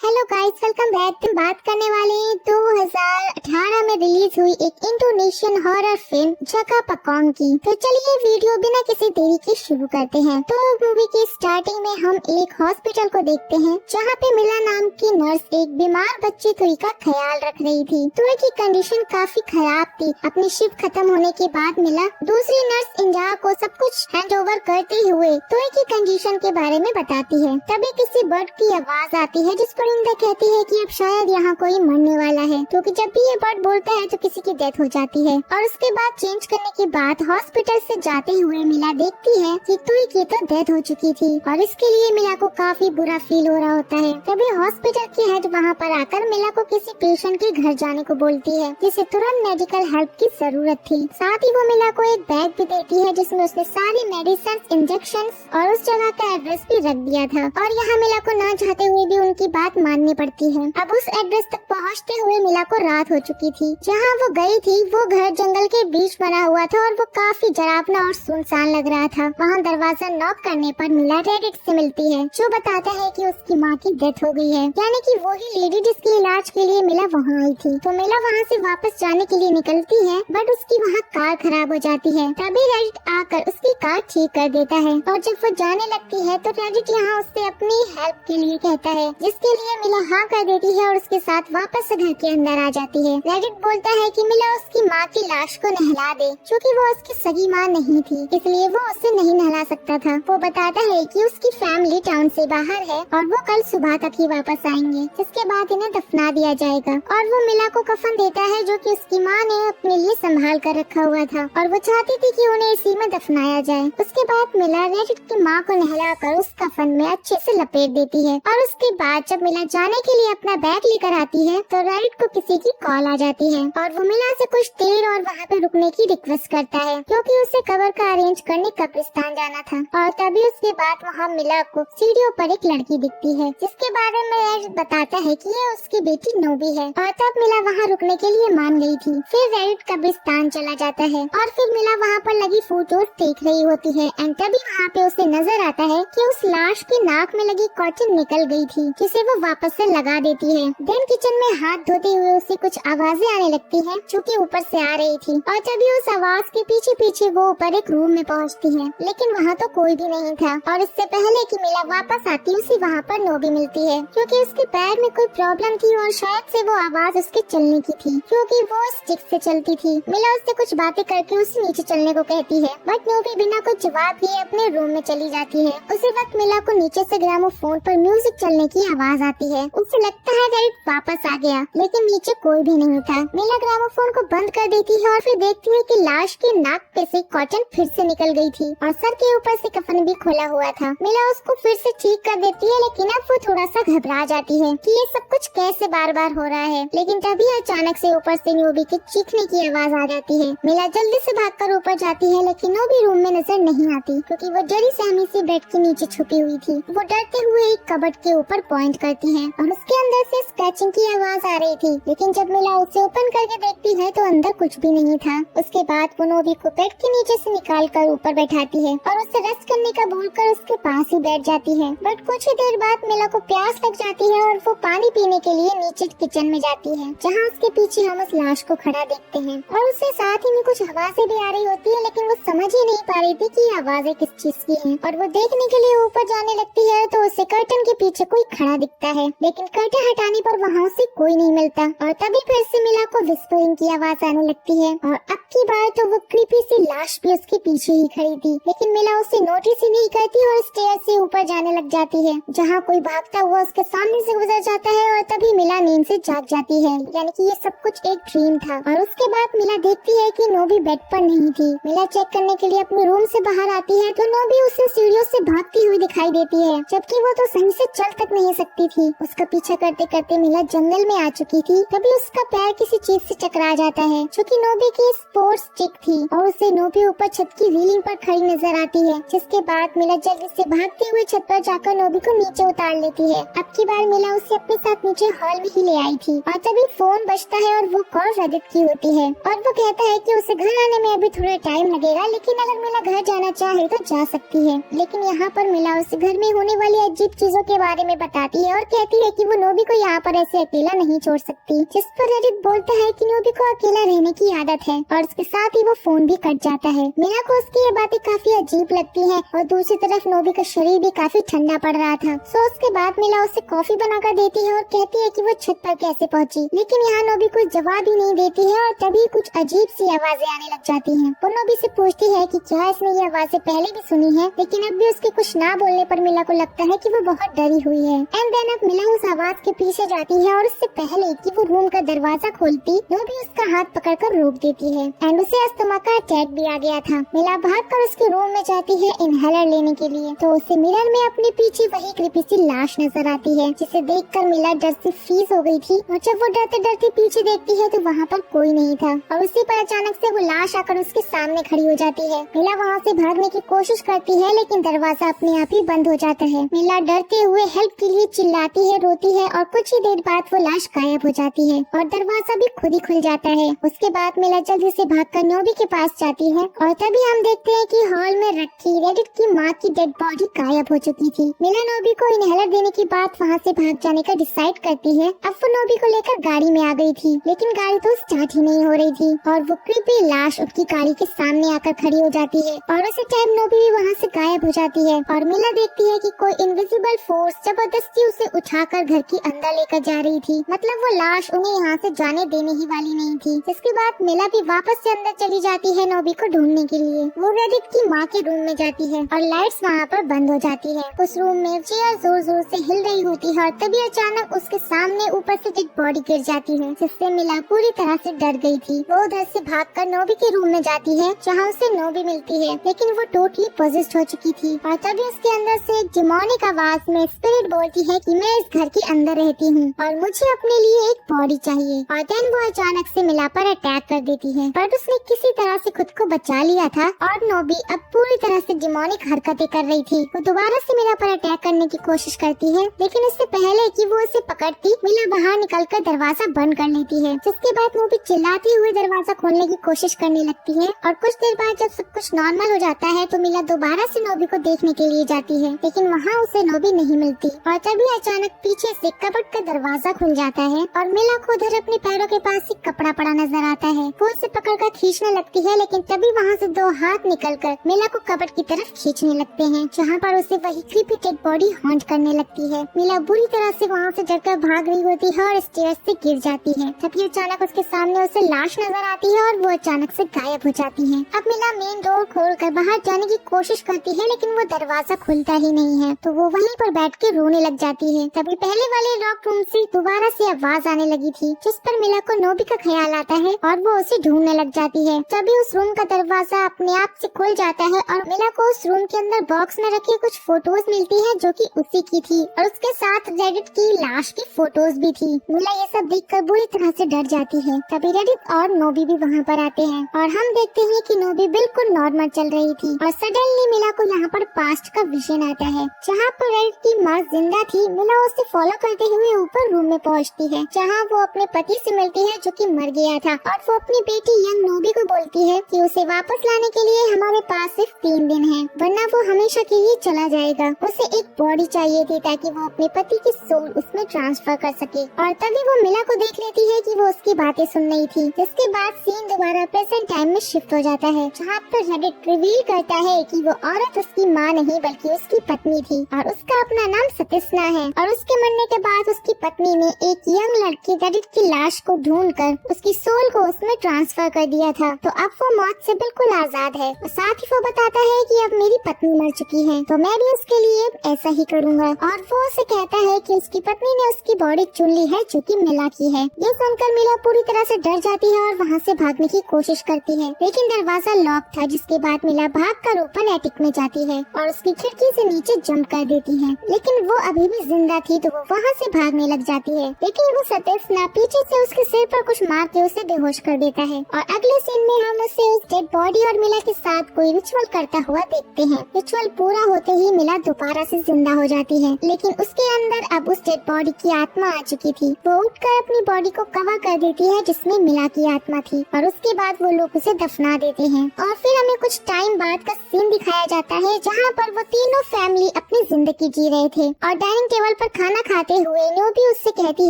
Hello guys, welcome back. हम बात करने वाले हैं 2018 में रिलीज हुई एक इंडोनेशियन हॉरर फिल्म जगह पकौन की। तो चलिए वीडियो बिना किसी देरी के शुरू करते हैं। तो मूवी की स्टार्टिंग में हम एक हॉस्पिटल को देखते हैं जहाँ पे मिला नाम की नर्स एक बीमार बच्ची तुई का ख्याल रख रही थी। तुई की कंडीशन काफी खराब थी। अपनी शिफ्ट खत्म होने के बाद मिला दूसरी नर्स इंजा को सब कुछ हैंड ओवर करते हुए तुई की कंडीशन के बारे में बताती है। तभी किसी बर्ड की आवाज आती है जिस पर इंदा कहती है कि अब शायद यहाँ कोई मरने वाला है, क्योंकि जब भी ये बर्ड बोलता है तो किसी की डेथ हो जाती है। और उसके बाद चेंज करने के बाद हॉस्पिटल से जाते हुए मिला देखती है कि तुई की तो डेथ हो चुकी थी और इसके लिए मिला को काफी बुरा फील हो रहा होता है। तभी हॉस्पिटल की हेड वहाँ पर आकर मिला को किसी पेशेंट के घर जाने को बोलती है जिसे तुरंत मेडिकल हेल्प की जरूरत थी। साथ ही वो मिला को एक बैग भी देती है जिसमें उसने सारी मेडिसिन, इंजेक्शन और उस जगह का एड्रेस भी रख दिया था। और यहाँ मिला को ना चाहते हुए भी उनकी बात माननी पड़ती है। अब उस एड्रेस तक पहुँचते हुए मिला को रात हो चुकी थी। जहाँ वो गई थी वो घर जंगल के बीच बना हुआ था और वो काफी डरावना और सुनसान लग रहा था। वहाँ दरवाजा नॉक करने पर मिला रेडिट से मिलती है जो बताता है कि उसकी माँ की डेथ हो गई है, यानी कि वही लेडी जिसके इलाज के लिए मिला वहाँ आई थी। तो मिला वहाँ से वापस जाने के लिए निकलती है बट उसकी वहाँ कार खराब हो जाती है। तभी रेडिट आकर उसकी कार ठीक कर देता है और जब वो जाने लगती है तो रेडिट यहाँ उससे अपनी हेल्प के लिए कहता है, जिसके लिए मिला हाँ कर देती है और उसके साथ वापस घर के अंदर आ जाती है। रेडिट बोलता है कि मिला उसकी माँ की लाश को नहला दे, क्योंकि वो उसकी सगी माँ नहीं थी इसलिए वो उसे नहीं नहला सकता था। वो बताता है कि उसकी फैमिली टाउन से बाहर है और वो कल सुबह तक ही वापस आएंगे, जिसके बाद इन्हें दफना दिया जाएगा। और वो मिला को कफन देता है जो कि उसकी माँ ने अपने लिए संभाल कर रखा हुआ था और वो चाहती थी कि उन्हें इसी में दफनाया जाए। उसके बाद मिला रेडिट की माँ को नहलाकर उस कफन में अच्छे से लपेट देती है और उसके बाद जब मिला जाने के लिए अपना बैग लेकर आती है तो रेडिट को किसी की कॉल आ जाती है और वो मिला से कुछ देर और वहाँ पे रुकने की रिक्वेस्ट करता है क्योंकि उसे कबर का अरेंज करने कब्रिस्तान जाना था। और तभी उसके बाद वहाँ मिला को सीढ़ियों पर एक लड़की दिखती है जिसके बारे में रेडिट बताता है कि ये उसकी बेटी नोबी है और तब मिला वहाँ रुकने के लिए मान गई थी। फिर रेडिट कब्रिस्तान चला जाता है और फिर मिला वहाँ पर लगी फोटो देख रही होती है एंड तभी वहाँ पे उसे नजर आता है कि उस लाश के नाक में लगी कॉटन निकल गई थी जिसे वो वापस से लगा देती है। देन किचन में हाथ धोते हुए उसे कुछ आवाजें आने लगती हैं जो कि ऊपर से आ रही थी और तभी उस आवाज के पीछे पीछे वो ऊपर एक रूम में पहुंचती है, लेकिन वहाँ तो कोई भी नहीं था। और इससे पहले कि मिला वापस आती उसे वहाँ पर नोबी मिलती है क्योंकि उसके पैर में कोई प्रॉब्लम थी और शायद से वो आवाज उसके चलने की थी क्योंकि वो स्टिक से चलती थी। मिला उससे कुछ बातें करके उसे नीचे चलने को कहती है बट नोबी बिना कुछ जवाब दिए अपने रूम में चली जाती है। उसी वक्त मिला को नीचे से ग्रामोफोन पर म्यूजिक चलने की आवाज आती है। उसे लगता है रेडिट वापस आ गया, लेकिन नीचे कोई भी नहीं था। मिला ग्रामोफोन को बंद कर देती है और फिर देखती है कि लाश के नाक पे से कॉटन फिर से निकल गई थी और सर के ऊपर से कफन भी खोला हुआ था। मिला उसको फिर से ठीक कर देती है, लेकिन अब वो थोड़ा सा घबरा जाती है कि ये सब कुछ कैसे बार बार हो रहा है। लेकिन तभी अचानक से ऊपर से नोबी के चीखने की आवाज आ जाती है। मिला जल्दी से भागकर ऊपर जाती है, लेकिन नोबी रूम में नजर नहीं आती क्योंकि वो डरी सहमी से बेड के नीचे छुपी हुई थी। वो डरते हुए एक कबर्ड के ऊपर पॉइंट करती है और उसके अंदर से स्क्रैचिंग की आवाज आ रही थी, लेकिन जब मिला उसे ओपन करके देखती है तो अंदर कुछ भी नहीं था। उसके बाद वो नोबी को बेड के नीचे से निकालकर ऊपर बैठाती है और उसे रेस्ट करने का बोलकर उसके पास ही बैठ जाती है। बट कुछ ही देर बाद मिला को प्यास लग जाती है और वो पानी पीने के लिए नीचे किचन में जाती है, जहाँ उसके पीछे हम उस लाश को खड़ा देखते हैं और उससे साथ ही में कुछ आवाजें भी आ रही होती है, लेकिन वो समझ ही नहीं पा रही थी कि ये आवाजें किस चीज की हैं। और वो देखने के लिए ऊपर जाने लगती है तो उसे कर्टन के पीछे कोई खड़ा दिखता है, लेकिन कर्टन हटाने पर वहाँ उसे कोई नहीं मिलता। और तभी फिर से मिला को विस्परिंग की आवाज आने लगती है और अब की बार तो वो क्रीपी सी लाश भी उसके पीछे ही खड़ी थी, लेकिन मिला उसे नोटिस ही नहीं करती और स्टेयर से ऊपर जाने लग जाती है, जहाँ कोई भागता हुआ उसके सामने से गुजर जाता है। और तभी मिला नींद से जाग जाती है, यानी कि ये सब कुछ एक ड्रीम था। और उसके बाद मिला देखती है कि नोबी बेड पर नहीं थी। मिला चेक करने के लिए अपने रूम से बाहर आती है तो नोबी उसे सीढ़ियों से भागती हुई दिखाई देती है, जबकि वो तो सही से चल तक नहीं सकती थी। थी। उसका पीछा करते करते मिला जंगल में आ चुकी थी। तभी उसका पैर किसी चीज से टकरा जाता है जो कि नोबी की स्पोर्ट्स चिक थी और उसे नोबी ऊपर छत की रीलिंग पर खड़ी नजर आती है। जिसके बाद मिला जल्दी से भागते हुए छत पर जाकर नोबी को नीचे उतार लेती है। अब की बार मिला उसे अपने साथ नीचे हॉल में ही ले आई थी और तभी फोन बजता है और वो कॉल रेडिट की होती है और वो कहता है कि उसे घर आने में अभी थोड़ा टाइम लगेगा, लेकिन अगर मिला घर जाना चाहे तो जा सकती है। लेकिन यहाँ पर मिला उसे घर में होने वाली अजीब चीजों के बारे में बताती है और कहती है कि वो नोबी को यहाँ पर ऐसे अकेला नहीं छोड़ सकती। जिस पर रेडिट बोलता है कि नोबी को अकेला रहने की आदत है और उसके साथ ही वो फोन भी कट जाता है। मिला को उसकी ये बातें काफी अजीब लगती है और दूसरी तरफ नोबी का शरीर भी काफी ठंडा पड़ रहा था। सो उसके बाद मिला उसे कॉफी बनाकर देती है और कहती है कि वो छत पर कैसे पहुंची, लेकिन यहाँ नोबी कोई जवाब ही नहीं देती है और तभी कुछ अजीब सी आवाजें आने लग जाती हैं। वो नोबी से पूछती है कि क्या इसने ये आवाजें पहले भी सुनी है, लेकिन अब भी उसके कुछ ना बोलने पर मिला को लगता है कि वो बहुत डरी हुई है। एंड देन अब मिला उस आवाज के पीछे जाती है और उससे पहले कि वो रूम का दरवाजा खोलती नोबी उसका हाथ पकड़कर रोक देती है एंड उसे अस्थमा का अटैक भी आ गया था। मिला भागकर उसके रूम में जाती है इनहेलर लेने के लिए, तो उसे मिरर में अपने पीछे वही क्रीपी सी लाश नजर आती है जिसे देखकर मिला डर से फ्रीज हो गई थी और जब वो डरते डरते पीछे देखती है तो वहाँ पर कोई नहीं था और उसी पर अचानक से वो लाश आकर उसके सामने खड़ी हो जाती है। मिला वहाँ से भागने की कोशिश करती है लेकिन दरवाजा अपने आप ही बंद हो जाता है। मिला डरते हुए हेल्प के लिए चिल्लाती है, रोती है और कुछ ही देर बाद वो लाश गायब हो जाती है और दरवाजा भी खुद ही खुल जाता है। उसके बाद मिला जल्दी से भागकर नोबी के पास जाती है और तभी हम देखते हैं कि हॉल में रखी रेडिट की माँ की डेड बॉडी गायब हो चुकी थी। मिला नोबी को इनहेलर देने की बात वहाँ से भाग जाने का डिसाइड करती है। अब वो नोबी को लेकर गाड़ी में आ गई थी, लेकिन गाड़ी तो स्टार्ट ही नहीं हो रही थी और वो क्रीपी लाश उसकी गाड़ी के सामने आकर खड़ी हो जाती है और उसी टाइम नोबी भी वहाँ से गायब हो जाती है और मिला देखती है कि कोई इनविजिबल फोर्स जबरदस्ती उसे उठाकर घर के अंदर लेकर जा रही थी। मतलब वो लाश उन्हें यहाँ से जाने देने ही वाली नहीं थी। जिसके बाद मिला भी वापस से अंदर चली जाती है नोबी को ढूंढने के लिए। वो रेडिट की माँ के रूम में जाती है और लाइट्स वहाँ पर बंद हो जाती है। उस रूम में चेयर जोर जोर से हिल रही होती है और तभी अचानक उसके सामने ऊपर से डेड बॉडी गिर जाती है, जिससे मिला पूरी तरह से डर गई थी। वो उधर से भागकर नोबी के रूम में जाती है जहाँ उसे नोबी मिलती है, लेकिन वो टोटली पोजेस्ड हो चुकी थी और तभी उसके अंदर से एक डिमोनिक आवाज में स्पिरिट बोलती है कि मैं इस घर के अंदर रहती हूँ और मुझे अपने लिए एक बॉडी चाहिए। और देन वो अचानक से मिला पर अटैक कर देती है, पर उसने किसी तरह से खुद को बचा लिया था और नोबी अब पूरी तरह से डिमोनिक हरकतें कर रही थी। वो दोबारा से मिला पर अटैक करने की कोशिश करती है, लेकिन इससे पहले कि वो उसे पकड़ती मिला बाहर निकलकर दरवाजा बंद कर लेती है। जिसके बाद नोबी चिल्लाती हुई दरवाजा खोलने की कोशिश करने लगती है और कुछ देर बाद जब सब कुछ नॉर्मल हो जाता है तो मिला दोबारा से नोबी को देखने के लिए जाती है, लेकिन वहाँ उसे नोबी नहीं मिलती और तभी अचानक पीछे से कबर्ड का दरवाजा खुल जाता है और मिला को उधर अपने पैरों के पास एक कपड़ा पड़ा नजर आता है। वो उसे पकड़कर खींचने लगती है, लेकिन तभी वहाँ से दो हाथ निकलकर मिला को कबर्ड की तरफ खींचने लगते हैं, जहाँ पर उसे वही क्रीपी डेड बॉडी हॉन्ट करने लगती है। मिला बुरी तरह से वहाँ से डरकर भाग रही होती है और स्टेयर्स से गिर जाती है। तभी अचानक उसके सामने उसे लाश नजर आती है और वो अचानक से गायब हो जाती है। अब मिला मेन डोर खोलकर बाहर जाने की कोशिश करती है, लेकिन वो दरवाजा खुलता ही नहीं है, तो वो वहीं पर बैठ के रोने लग जाती है। तभी पहले वाले लॉक रूम से दोबारा से आवाज आने लगी थी, जिस पर मिला को नोबी का ख्याल आता है और वो उसे ढूंढने लग जाती है। तभी उस रूम का दरवाजा अपने आप से खुल जाता है और मिला को उस रूम के अंदर बॉक्स में रखी कुछ फोटोज मिलती है जो कि उसी की थी और उसके साथ रेडिट की लाश की फोटोज भी थी। मिला ये सब देखकर बुरी तरह से डर जाती है। तभी रेडिट और नोबी भी वहाँ पर आते हैं और हम देखते हैं कि नोबी बिल्कुल नॉर्मल चल रही थी और सडनली मिला को यहाँ पर पास्ट का विजन आता है, जहाँ पर रेडिट की माँ जिंदा थी। मिला उसे फॉलो करते हुए ऊपर रूम में पहुँचती है, जहाँ वो अपने पति से मिलती है जो कि मर गया था और वो अपनी बेटी यंग नोबी को बोलती है कि उसे वापस लाने के लिए हमारे पास सिर्फ 3 दिन है, वरना वो हमेशा के लिए चला जाएगा। उसे एक बॉडी चाहिए थी ताकि वो अपने पति की सोल उसमें ट्रांसफर कर सके और तभी वो मिला को देख लेती है कि वो उसकी बातें सुन रही थी। जिसके बाद सीन दोबारा प्रेजेंट टाइम में शिफ्ट हो जाता है, जहाँ पर रेडिट रिवील करता है कि वो औरत उसकी माँ नहीं बल्कि उसकी पत्नी थी और उसका अपना नाम सतिस्ना है और उसके मरने के बाद उसकी पत्नी ने एक यंग लड़की रेडिट की लाश को ढूंढकर उसकी सोल को उसमें ट्रांसफर कर दिया था। तो अब वो मौत से बिल्कुल आजाद है और साथ ही वो बताता है कि अब मेरी पत्नी मर चुकी है, तो मैं भी उसके लिए ऐसा ही करूँगा। और वो उसे कहता है कि उसकी पत्नी ने उसकी बॉडी चुन ली है जो कि मिला की है। ये सुनकर मिला पूरी तरह से डर जाती है और वहाँ से भागने की कोशिश करती है, लेकिन दरवाजा लॉक था, जिसके बाद मिला भागकर ऊपर एटिक में जाती है और उसकी खिड़की से नीचे जंप कर देती है। लेकिन वो अभी भी जिंदा थी, तो वो वहाँ से भागने लग जाती है, लेकिन वो सतेस्ना पीछे से उसके सिर पर कुछ मार के उसे बेहोश कर देता है। और अगले सीन में हम उसे उस डेड बॉडी और मिला के साथ कोई रिचुअल करता हुआ देखते हैं। रिचुअल पूरा होते ही मिला दोबारा से जिंदा हो जाती है, लेकिन उसके अंदर अब उस डेड बॉडी की आत्मा आ चुकी थी। वो उठकर अपनी बॉडी को कवर कर देती है जिसमें मिला की आत्मा थी, और उसके बाद वो लोग उसे दफना देते हैं। और फिर हमें कुछ टाइम बाद का सीन दिखाया जाता है जहाँ पर वो तीनों फैमिली अपनी जिंदगी जी रहे थे, और डाइनिंग टेबल पर खाना खाते हुए नोबी उससे कहती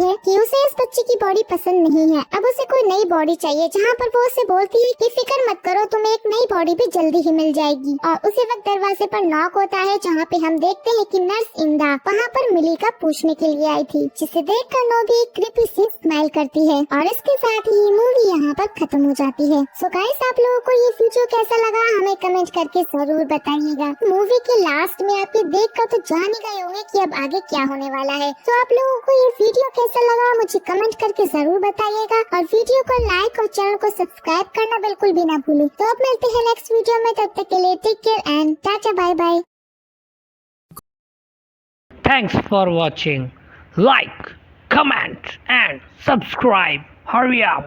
है कि उसे इस बच्चे की बॉडी पसंद नहीं है, अब उसे कोई नई बॉडी चाहिए। जहाँ पर वो उसे बोलती है कि फिक्र मत करो, तुम्हें एक नई बॉडी भी जल्दी ही मिल जाएगी। और उसी वक्त दरवाजे पर नॉक होता है, जहाँ पे हम देखते हैं कि नर्स इंदा वहाँ पर मिली का पूछने के लिए आई थी, जिसे देखकर नोबी एक क्रीपी सी स्माइल करती है। और इसके साथ ही मूवी यहाँ पर खत्म हो जाती है। सो गाइस, आप लोगों को ये वीडियो कैसा लगा हमें कमेंट करके जरूर बताइएगा। मूवी के लास्ट में आप ये देख कर तो जान ही गए होंगे कि अब आगे क्या होने वाला है। तो आप लोगों को ये वीडियो कैसा लगा मुझे कमेंट करके जरूर बताइएगा, और वीडियो को लाइक और चैनल को सब्सक्राइब करना बिल्कुल भी ना भूलें। तो अब मिलते हैं नेक्स्ट वीडियो में, तब तक के लिए take care and tata bye bye. Thanks for watching. Like, comment and subscribe. Hurry up.